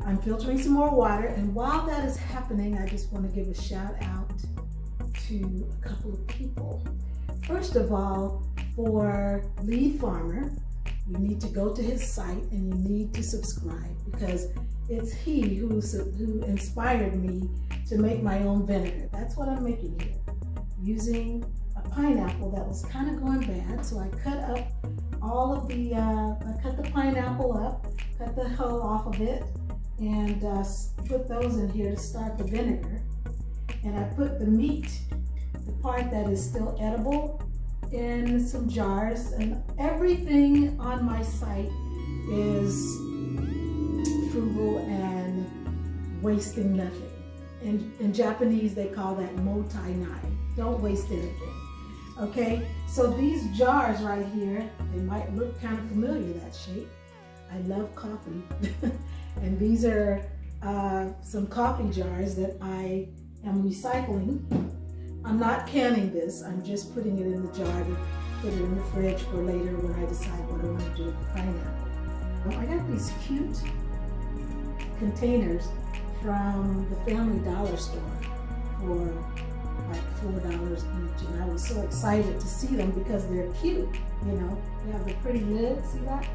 I'm filtering some more water, and while that is happening, I just want to give a shout out to a couple of people. First of all, for Lead Farmer, you need to go to his site and you need to subscribe, because it's he who inspired me to make my own vinegar. That's what I'm making here, using a pineapple that was kind of going bad. So I cut up all of the, I cut the pineapple up, cut the hull off of it, and put those in here to start the vinegar. And I put the meat, the part that is still edible, in some jars. And everything on my site is frugal and wasting nothing. In Japanese, they call that motai nai. Don't waste anything. Okay, so these jars right here, they might look kind of familiar, that shape. I love coffee. And these are some coffee jars that I am recycling. I'm not canning this, I'm just putting it in the jar to put it in the fridge for later when I decide what I want to do with the pineapple. I got these cute containers from the Family Dollar store for like $4 each, and I was so excited to see them because they're cute, you know. They have the pretty lids, see that?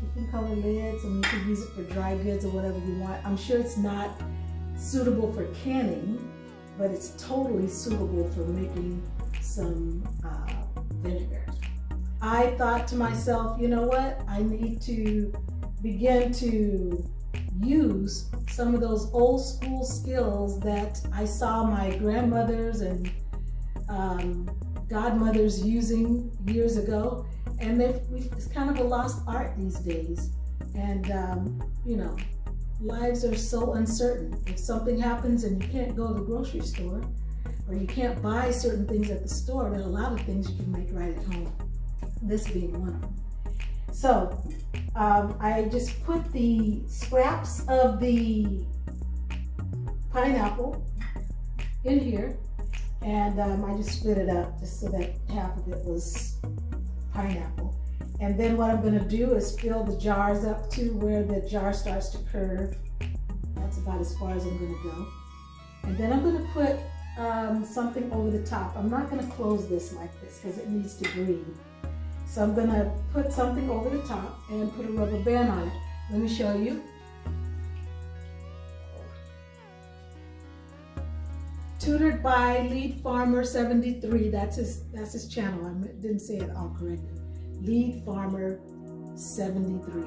Different color lids, and you can use it for dry goods or whatever you want. I'm sure it's not suitable for canning, but it's totally suitable for making some vinegar. I thought to myself, you know what? I need to begin to use some of those old school skills that I saw my grandmothers and godmothers using years ago. And it's kind of a lost art these days. And, you know, lives are so uncertain. If something happens and you can't go to the grocery store, or you can't buy certain things at the store, there are a lot of things you can make right at home, this being one of them. So I just put the scraps of the pineapple in here, and I just split it up just so that half of it was pineapple. And then what I'm going to do is fill the jars up to where the jar starts to curve. That's about as far as I'm going to go. And then I'm going to put something over the top. I'm not going to close this like this because it needs to breathe. So I'm going to put something over the top and put a rubber band on it. Let me show you. Tutored by Lead Farmer 73. That's his channel. I didn't say it all correctly. Lead Farmer 73.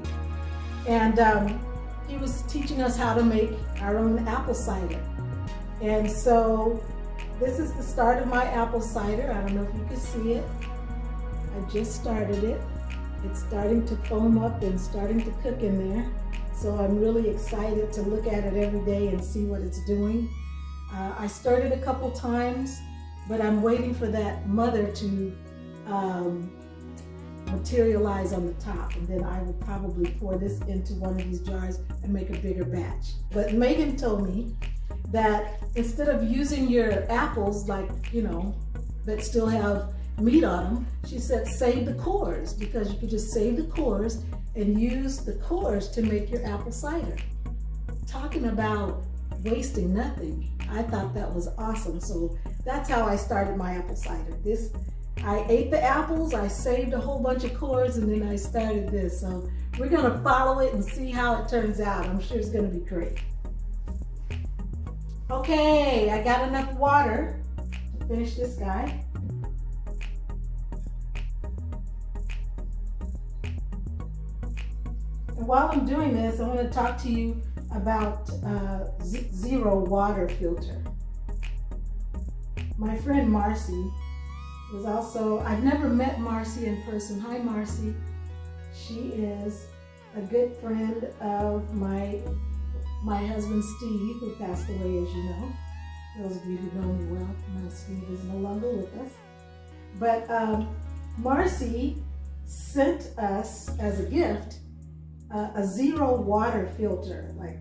And he was teaching us how to make our own apple cider. And so this is the start of my apple cider. I don't know if you can see it. I just started it. It's starting to foam up and starting to cook in there. So I'm really excited to look at it every day and see what it's doing. I stirred it a couple times, but I'm waiting for that mother to materialize on the top, and then I would probably pour this into one of these jars and make a bigger batch. But Megan told me that instead of using your apples, like, you know, that still have meat on them, she said save the cores, because you could just save the cores and use the cores to make your apple cider. Talking about wasting nothing. I thought that was awesome. So that's how I started my apple cider. I ate the apples, I saved a whole bunch of cores, and then I started this. So we're gonna follow it and see how it turns out. I'm sure it's gonna be great. Okay, I got enough water to finish this guy. And while I'm doing this, I want to talk to you about zero water filter. My friend Marcy was also, I've never met Marcy in person. Hi Marcy. She is a good friend of my husband Steve, who passed away, as you know. Those of you who know me well, my Steve is no longer with us. But Marcy sent us as a gift a zero water filter. Like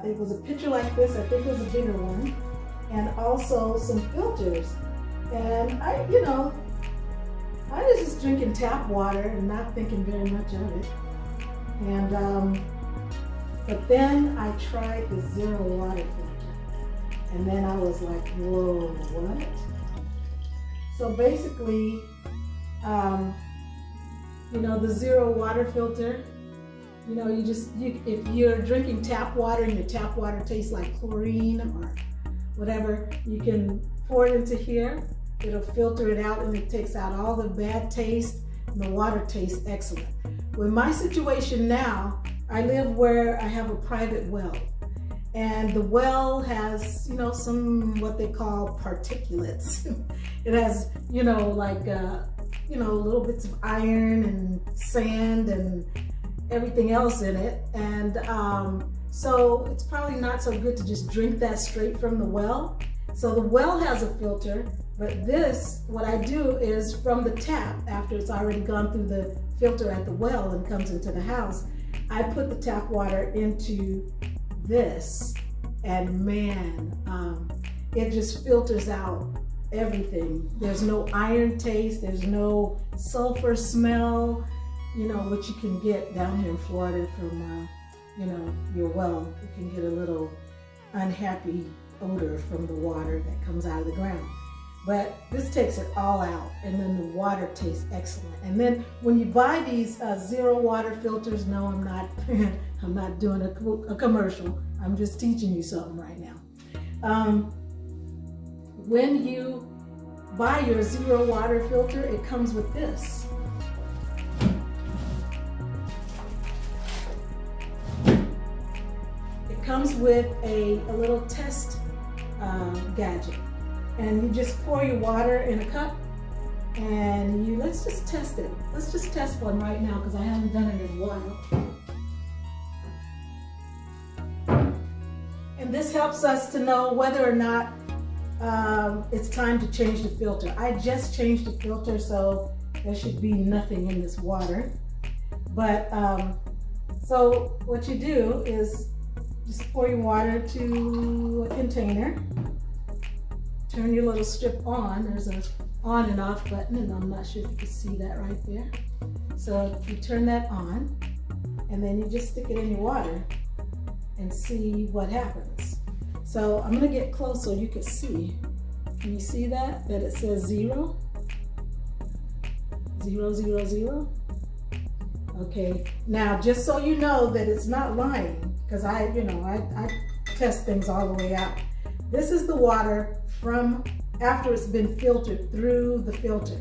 it was a picture like this. I think it was a bigger one, and also some filters. And I was just drinking tap water and not thinking very much of it. And but then I tried the zero water filter, and then I was like, whoa, what? So basically, the zero water filter, if you're drinking tap water and your tap water tastes like chlorine or whatever, you can pour it into here. It'll filter it out and it takes out all the bad taste, and the water tastes excellent. With my situation now, I live where I have a private well, and the well has, some what they call particulates. It has, little bits of iron and sand and everything else in it. And so it's probably not so good to just drink that straight from the well. So the well has a filter, but this, what I do is from the tap, after it's already gone through the filter at the well and comes into the house, I put the tap water into this, and man, it just filters out everything. There's no iron taste, there's no sulfur smell, which you can get down here in Florida from, your well. You can get a little unhappy odor from the water that comes out of the ground. But this takes it all out, and then the water tastes excellent. And then when you buy these zero water filters, no, I'm not, I'm not doing a commercial. I'm just teaching you something right now. When you buy your zero water filter, it comes with this. It comes with a little test gadget. And you just pour your water in a cup, and let's just test it. Let's just test one right now, because I haven't done it in a while. And this helps us to know whether or not it's time to change the filter. I just changed the filter, so there should be nothing in this water. But so what you do is just pour your water to a container. Turn your little strip on. There's an on and off button, and I'm not sure if you can see that right there. So you turn that on, and then you just stick it in your water and see what happens. So I'm gonna get close so you can see. Can you see that it says 0? 0, 0, 0? Okay, now just so you know that it's not lying, because I test things all the way out. This is the water from after it's been filtered through the filter.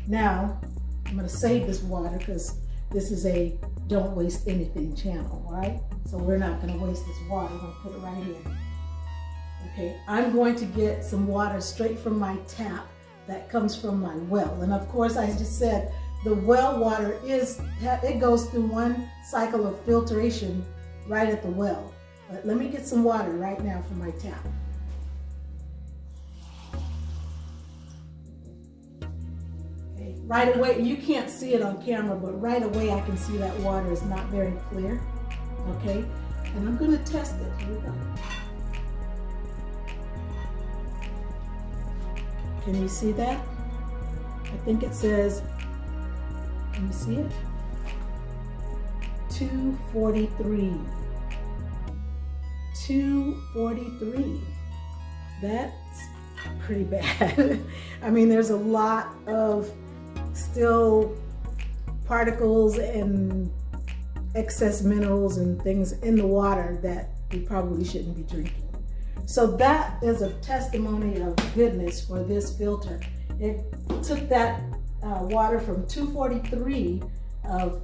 Now, I'm gonna save this water because this is a don't waste anything channel, right? So we're not gonna waste this water. I'm gonna put it right here. Okay, I'm going to get some water straight from my tap that comes from my well. And of course, I just said the well water it goes through one cycle of filtration right at the well. But let me get some water right now from my tap. Okay, right away, you can't see it on camera, but right away I can see that water is not very clear. Okay, and I'm gonna test it. Here we go. Can you see that? I think it says, can you see it? 243. 243. That's pretty bad. I mean, there's a lot of still particles and excess minerals and things in the water that we probably shouldn't be drinking. So that is a testimony of goodness for this filter. It took that water from 243 of,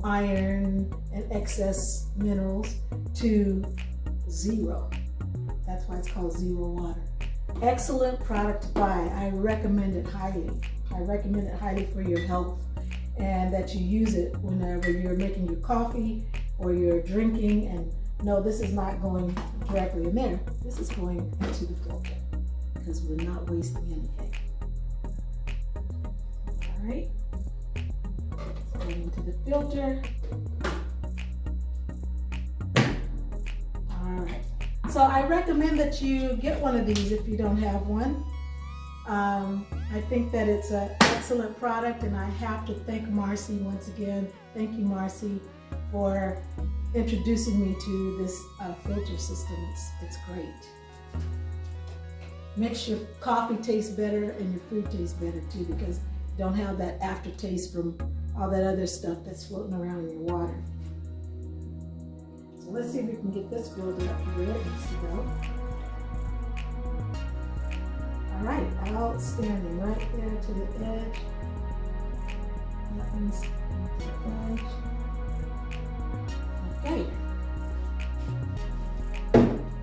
iron and excess minerals to 0. That's why it's called zero water. Excellent product to buy. I recommend it highly. I recommend it highly for your health, and that you use it whenever you're making your coffee or you're drinking. And no, this is not going directly in there. This is going into the filter because we're not wasting anything. All right. It's going into the filter. All right. So I recommend that you get one of these if you don't have one. I think that it's an excellent product, and I have to thank Marcy once again. Thank you, Marcy, for introducing me to this filter system. It's great. Makes your coffee taste better and your food taste better too, because you don't have that aftertaste from all that other stuff that's floating around in your water. So let's see if we can get this filled up where it needs to go. All right, outstanding, right there to the edge. That one's to the edge. Okay.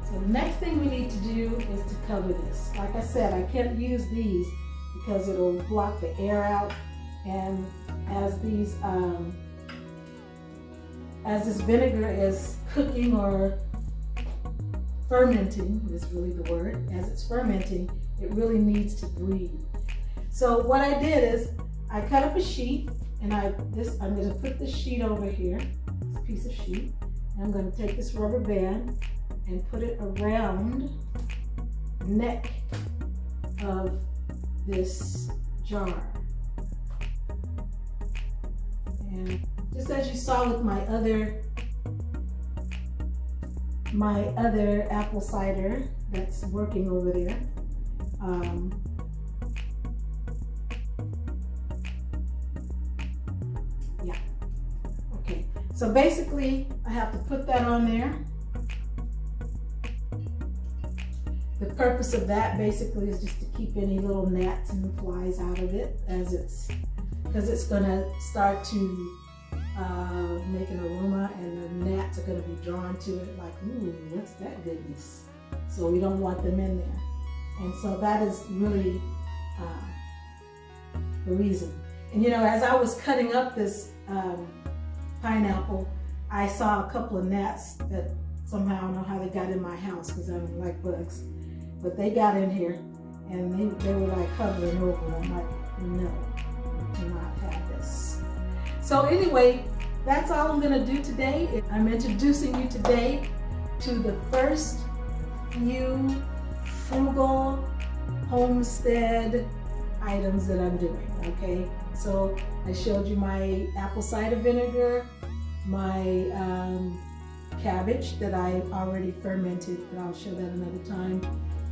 So the next thing we need to do is to cover this. Like I said, I can't use these because it'll block the air out. And as this vinegar is cooking or fermenting, is really the word, as it's fermenting, it really needs to breathe. So what I did is I cut up a sheet, and I'm going to put this sheet over here, this piece of sheet, and I'm going to take this rubber band and put it around the neck of this jar. And just as you saw with my other apple cider that's working over there, yeah, okay. So basically, I have to put that on there. The purpose of that basically is just to keep any little gnats and flies out of it, because it's going to start to make an aroma, and the gnats are going to be drawn to it like, ooh, what's that goodness? So we don't want them in there. And so that is really the reason. And as I was cutting up this pineapple, I saw a couple of gnats that somehow, I don't know how they got in my house because I don't like bugs, but they got in here and they were like hovering over. I'm like, no, you cannot have this. So anyway, that's all I'm gonna do today. I'm introducing you today to the first few frugal homestead items that I'm doing, okay? So I showed you my apple cider vinegar, my cabbage that I already fermented, but I'll show that another time.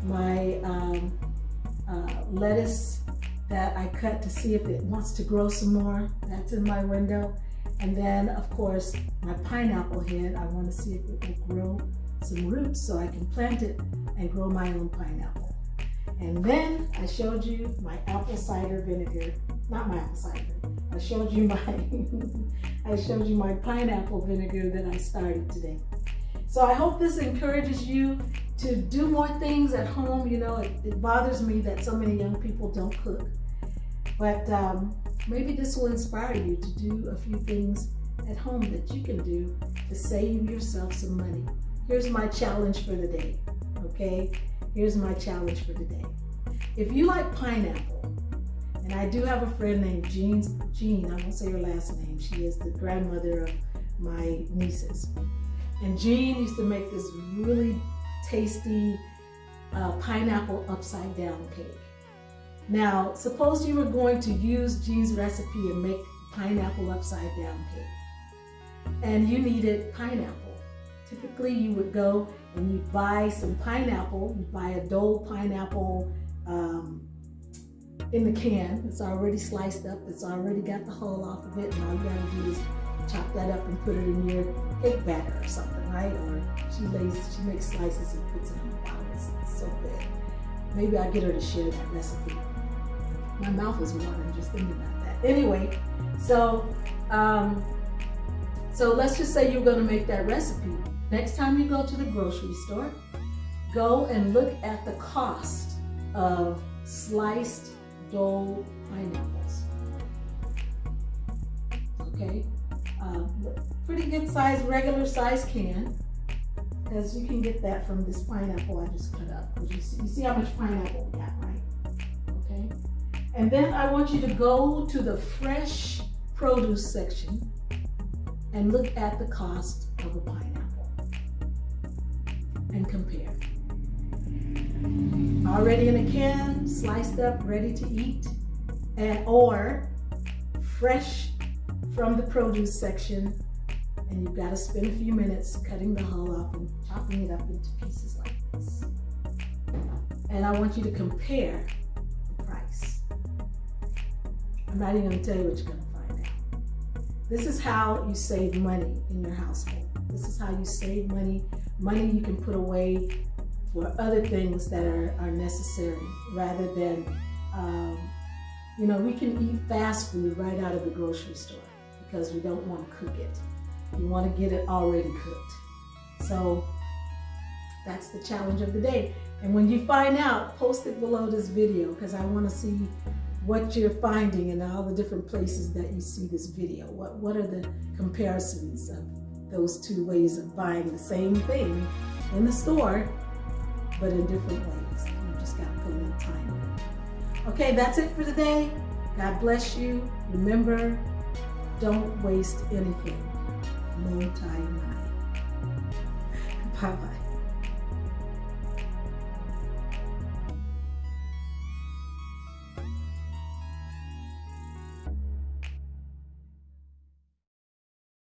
My lettuce that I cut to see if it wants to grow some more. That's in my window. And then, of course, my pineapple head. I want to see if it will grow some roots so I can plant it and grow my own pineapple. And then I showed you my apple cider vinegar. Not my apple cider. I showed you my pineapple vinegar that I started today. So I hope this encourages you to do more things at home. It bothers me that so many young people don't cook. But maybe this will inspire you to do a few things at home that you can do to save yourself some money. Here's my challenge for the day, okay? Here's my challenge for today. If you like pineapple, and I do have a friend named Jean, I won't say her last name, she is the grandmother of my nieces. And Jean used to make this really tasty pineapple upside down cake. Now, suppose you were going to use Jean's recipe and make pineapple upside down cake, and you needed pineapple. Typically, you would go and you'd buy some pineapple. You'd buy a Dole pineapple in the can. It's already sliced up. It's already got the hull off of it, and all you gotta do is chop that up and put it in your cake batter or something, right? Or she makes slices and puts it in the bottom. Maybe I'll get her to share that recipe. My mouth is watering just thinking about that. Anyway, so let's just say you're going to make that recipe. Next time you go to the grocery store, go and look at the cost of sliced Dole pineapples. Okay, pretty good size, regular size can, because you can get that from this pineapple I just cut up. You see how much pineapple we got, right? Okay, and then I want you to go to the fresh produce section and look at the cost of a pineapple and compare. Already in a can, sliced up, ready to eat, or fresh from the produce section, and you've got to spend a few minutes cutting the hull off and chopping it up into pieces like this. And I want you to compare the price. I'm not even going to tell you what you're going to find out. This is how you save money in your household. This is how you save money you can put away for other things that are necessary, rather than, we can eat fast food right out of the grocery store because we don't want to cook it. We want to get it already cooked. So that's the challenge of the day. And when you find out, post it below this video, because I want to see what you're finding in all the different places that you see this video. What are the comparisons of those two ways of buying the same thing in the store, but in different ways? You just got to put a little time in it. Okay, that's it for today. God bless you. Remember, don't waste anything. No time. Bye-bye.